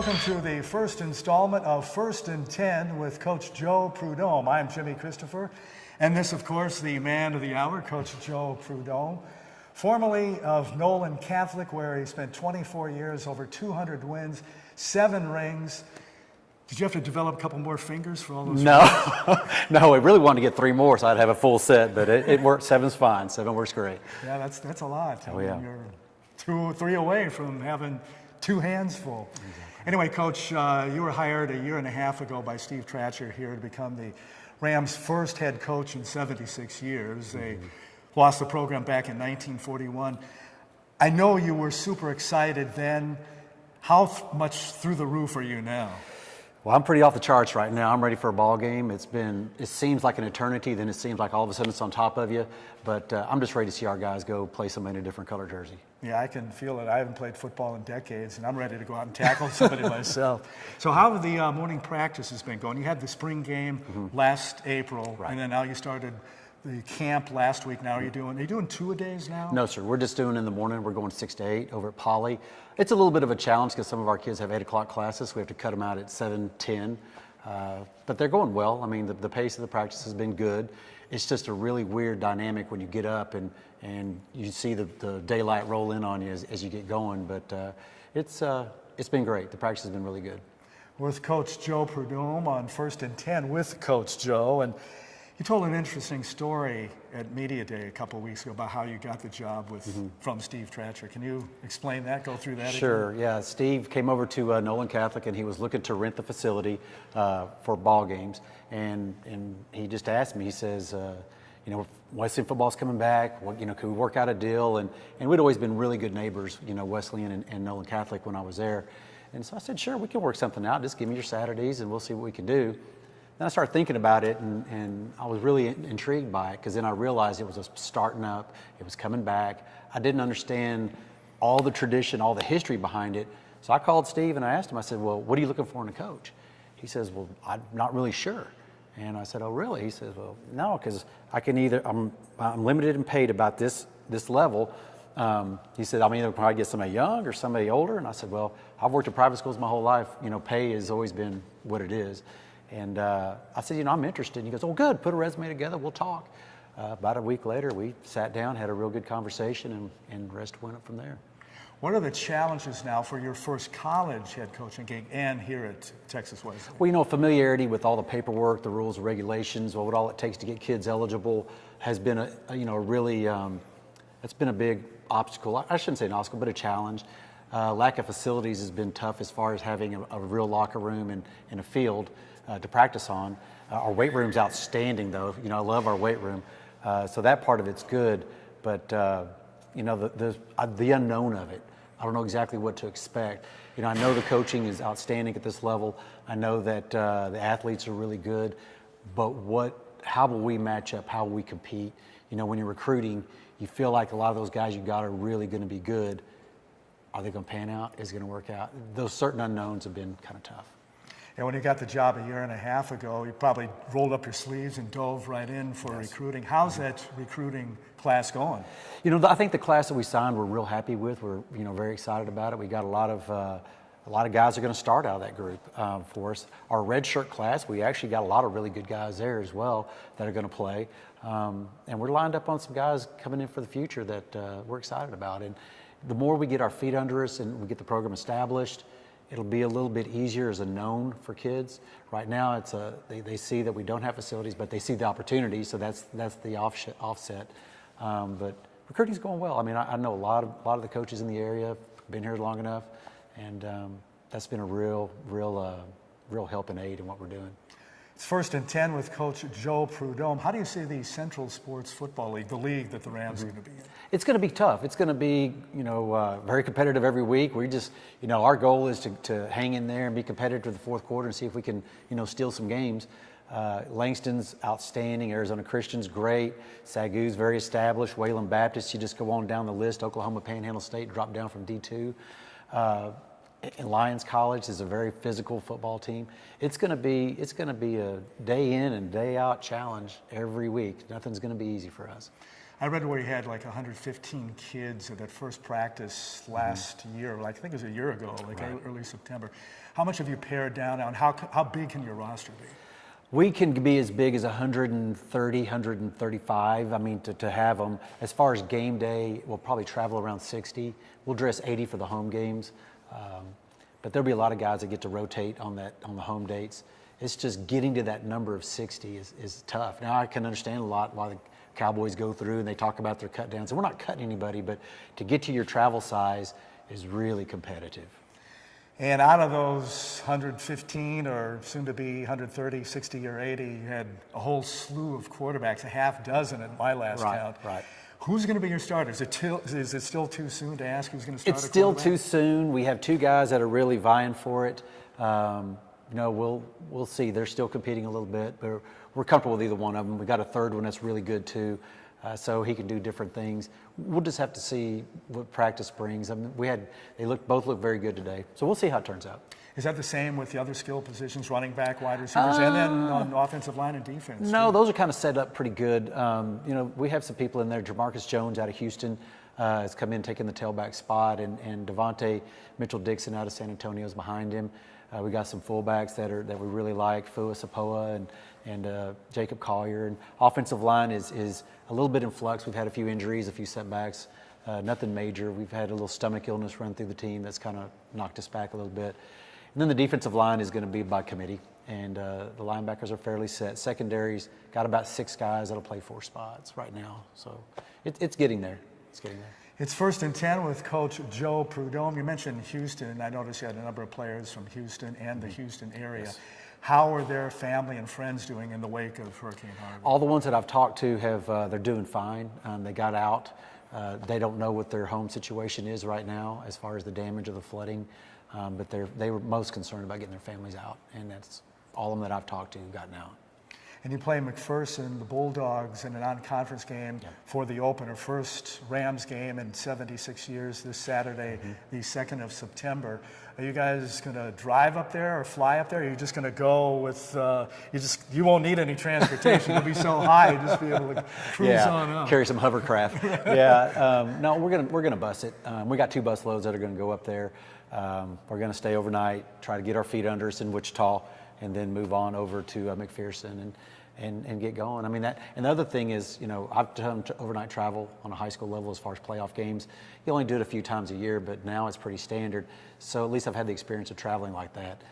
Welcome to the first installment of First and 10 with Coach Joe Prud'homme. I'm Jimmy Christopher, and this, of course, the man of the hour, Coach Joe Prud'homme, formerly of Nolan Catholic, where he spent 24 years, over 200 wins, 7 rings. Did you have to develop a couple more fingers for all those? No, no, I really wanted to get 3 more so I'd have a full set, but it worked. 7's fine. 7 works great. Yeah, that's a lot. Oh, yeah. You're 2 or 3 away from having 2 hands full. Exactly. Anyway, Coach, you were hired a year and a half ago by Steve Tratcher here to become the Rams' first head coach in 76 years. They lost the program back in 1941. I know you were super excited then. How much through the roof are you now? Well, I'm pretty off the charts right now. I'm ready for a ball game. It seems like an eternity, then it seems like all of a sudden it's on top of you. But I'm just ready to see our guys go play somebody in a different color jersey. Yeah, I can feel it. I haven't played football in decades, and I'm ready to go out and tackle somebody myself. So how have the morning practices been going? You had the spring game last April, Right. and then now you started the camp last week. Now are you doing 2-a-days now? No, sir. We're just doing in the morning. We're going 6 to 8 over at Poly. It's a little bit of a challenge because some of our kids have 8 o'clock classes. We have to cut them out at 7:10. But they're going well. I mean, the pace of the practice has been good. It's just a really weird dynamic when you get up and you see the daylight roll in on you as you get going. But it's been great. The practice has been really good. With Coach Joe Prud'homme on First and 10 with Coach Joe. And you told an interesting story at Media Day a couple of weeks ago about how you got the job from Steve Tratcher. Can you explain that, go through that Sure, again? yeah. Steve came over to Nolan Catholic, and he was looking to rent the facility for ball games. And he just asked me, he says, Wesleyan football's coming back. Well, can we work out a deal? And we'd always been really good neighbors, Wesleyan and Nolan Catholic when I was there. And so I said, sure, we can work something out. Just give me your Saturdays, and we'll see what we can do. Then I started thinking about it, and I was really intrigued by it because then I realized it was starting up, it was coming back. I didn't understand all the tradition, all the history behind it. So I called Steve and I asked him, I said, well, what are you looking for in a coach? He says, well, I'm not really sure. And I said, oh, really? He says, well, no, because I can I'm limited and paid about this level. He said, I'm either probably get somebody young or somebody older. And I said, well, I've worked in private schools my whole life. Pay has always been what it is. And I said, I'm interested. And he goes, oh, good, put a resume together, we'll talk. About a week later, we sat down, had a real good conversation, and the rest went up from there. What are the challenges now for your first college head coaching gig and here at Texas Wesleyan? Well, familiarity with all the paperwork, the rules, regulations, what all it takes to get kids eligible has been it's been a big obstacle. I shouldn't say an obstacle, but a challenge. Lack of facilities has been tough as far as having a real locker room and a field to practice on. Our weight room's outstanding, though. I love our weight room. So that part of it's good, but the unknown of it. I don't know exactly what to expect. I know the coaching is outstanding at this level. I know that the athletes are really good, but how will we match up? How will we compete? When you're recruiting, you feel like a lot of those guys you got are really going to be good. Are they going to pan out? Is it going to work out? Those certain unknowns have been kind of tough. And when you got the job a year and a half ago, you probably rolled up your sleeves and dove right in for recruiting. How's that recruiting class going? I think the class that we signed, we're real happy with. We're very excited about it. We got a lot of guys are going to start out of that group for us. Our red shirt class, we actually got a lot of really good guys there as well that are going to play. And we're lined up on some guys coming in for the future that we're excited about. And the more we get our feet under us and we get the program established, it'll be a little bit easier as a known for kids. Right now, they see that we don't have facilities, but they see the opportunity, so that's the offset. But recruiting's going well. I mean, I know a lot of the coaches in the area, been here long enough, and that's been a real help and aid in what we're doing. It's First and 10 with Coach Joe Prud'homme. How do you see the Central Sports Football League, the league that the Rams are going to be in? It's going to be tough. It's going to be, very competitive every week. We just, our goal is to hang in there and be competitive to the fourth quarter and see if we can, steal some games. Langston's outstanding. Arizona Christian's great. Sagu's very established. Wayland Baptist, you just go on down the list. Oklahoma Panhandle State dropped down from D2. And Lions College is a very physical football team. It's going to be a day in and day out challenge every week. Nothing's going to be easy for us. I read where you had like 115 kids at that first practice last year, like I think it was a year ago, like early September. How much have you pared down now, and how big can your roster be? We can be as big as 130, 135. I mean, to have them. As far as game day, we'll probably travel around 60. We'll dress 80 for the home games. But there'll be a lot of guys that get to rotate on the home dates. It's just getting to that number of 60 is tough. Now I can understand a lot why the Cowboys go through and they talk about their cut downs. And we're not cutting anybody, but to get to your travel size is really competitive. And out of those 115 or soon to be 130, 60 or 80, you had a whole slew of quarterbacks, a half dozen at my last count. Right. Who's going to be your starters? Is it still too soon to ask who's going to start? It's still too soon. We have two guys that are really vying for it. We'll see. They're still competing a little bit, but we're comfortable with either one of them. We got a third one that's really good too, so he can do different things. We'll just have to see what practice brings. I mean, both look very good today, so we'll see how it turns out. Is that the same with the other skill positions, running back, wide receivers, and then on offensive line and defense? No, those are kind of set up pretty good. We have some people in there. Jamarcus Jones out of Houston has come in taking the tailback spot, and Devontae Mitchell-Dixon out of San Antonio is behind him. We got some fullbacks that we really like, Fua Sapoa and Jacob Collier. And offensive line is a little bit in flux. We've had a few injuries, a few setbacks, nothing major. We've had a little stomach illness run through the team that's kind of knocked us back a little bit. And then the defensive line is going to be by committee, and the linebackers are fairly set. Secondary's got about 6 guys that'll play 4 spots right now. So it's getting there. It's getting there. It's 1st and 10 with Coach Joe Prud'homme. You mentioned Houston. I noticed you had a number of players from Houston and the Houston area. Yes. How are their family and friends doing in the wake of Hurricane Harvey? All the ones that I've talked to they're doing fine. They got out. They don't know what their home situation is right now as far as the damage of the flooding, but they were most concerned about getting their families out, and that's all of them that I've talked to have gotten out. And you play McPherson, the Bulldogs, in a non-conference game for the opener. First Rams game in 76 years this Saturday, the 2nd of September. Are you guys going to drive up there or fly up there? Or are you just going to go with, you won't need any transportation. You'll be so high, you'll just be able to cruise on up. Carry some hovercraft. No, we're gonna bus it. We got 2 bus loads that are going to go up there. We're going to stay overnight, try to get our feet under us in Wichita, and then move on over to McPherson and get going. I mean, and the other thing is, I've done overnight travel on a high school level as far as playoff games. You only do it a few times a year, but now it's pretty standard. So at least I've had the experience of traveling like that.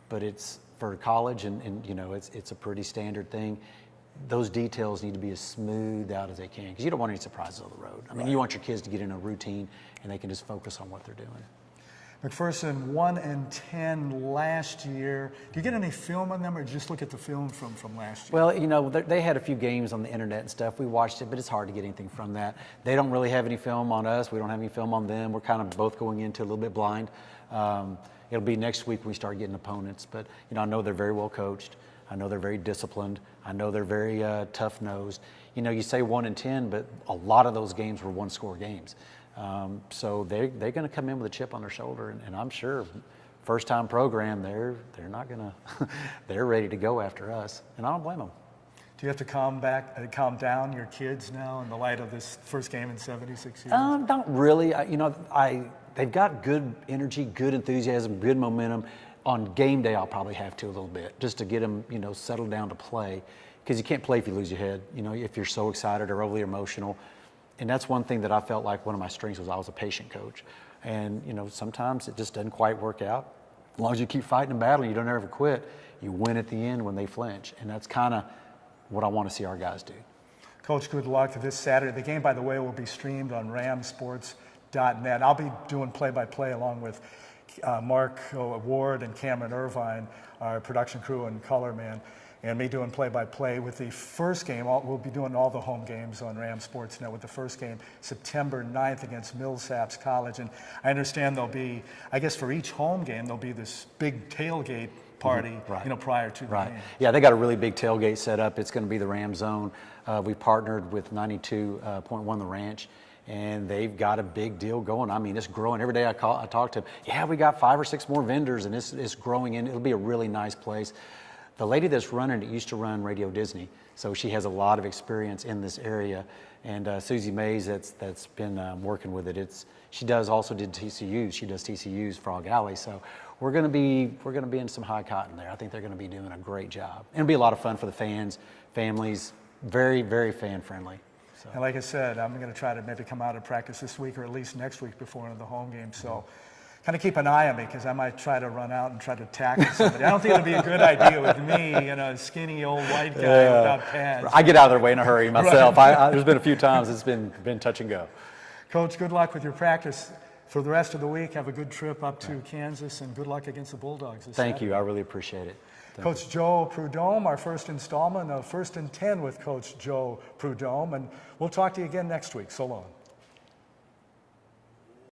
But it's for college, and it's a pretty standard thing. Those details need to be as smoothed out as they can, because you don't want any surprises on the road. I mean, you want your kids to get in a routine and they can just focus on what they're doing. McPherson 1-10 last year. Do you get any film on them, or just look at the film from last year? Well, they had a few games on the internet and stuff. We watched it, but it's hard to get anything from that. They don't really have any film on us. We don't have any film on them. We're kind of both going into a little bit blind. It'll be next week when we start getting opponents. But, I know they're very well coached. I know they're very disciplined. I know they're very tough-nosed. You say 1-10, but a lot of those games were one-score games. So they're going to come in with a chip on their shoulder, and I'm sure first-time program, they're not going to, they're ready to go after us, and I don't blame them. Do you have to calm down your kids now in the light of this first game in 76 years? Not really. They've got good energy, good enthusiasm, good momentum. On game day, I'll probably have to a little bit, just to get them, settled down to play, because you can't play if you lose your head, if you're so excited or overly emotional. And that's one thing that I felt like one of my strengths was I was a patient coach. And, sometimes it just doesn't quite work out. As long as you keep fighting and battling, you don't ever quit, you win at the end when they flinch. And that's kind of what I want to see our guys do. Coach, good luck this Saturday. The game, by the way, will be streamed on ramsports.net. I'll be doing play-by-play along with Mark Ward and Cameron Irvine, our production crew and color man, and me doing play-by-play with the first game. We'll be doing all the home games on Ram Sportsnet with the first game September 9th against Millsaps College. And I understand there'll be, I guess for each home game, there'll be this big tailgate party, prior to the game. Yeah, they got a really big tailgate set up. It's going to be the Ram Zone. We partnered with 92.1 The Ranch, and they've got a big deal going. I mean, it's growing. Every day I talk to them, we got 5 or 6 more vendors, and it's growing, and it'll be a really nice place. The lady that's running it used to run Radio Disney, so she has a lot of experience in this area, and Susie Mays that's been working with it. She also did TCU's. She does TCU's Frog Alley. So we're going to be in some high cotton there. I think they're going to be doing a great job. And it'll be a lot of fun for the fans, families. Very, very fan friendly. So. And like I said, I'm going to try to maybe come out of practice this week or at least next week before the home game. So kind of keep an eye on me because I might try to run out and try to tackle somebody. I don't think it'd be a good idea with me, a skinny old white guy without pads. I get out of their way in a hurry myself. Right. There's been a few times it's been touch and go. Coach, good luck with your practice. For the rest of the week, have a good trip up to Kansas and good luck against the Bulldogs this Thank Saturday. you. I really appreciate it. Coach Joe Prud'homme, our first installment of First and 10 with Coach Joe Prud'homme, and we'll talk to you again next week. So long.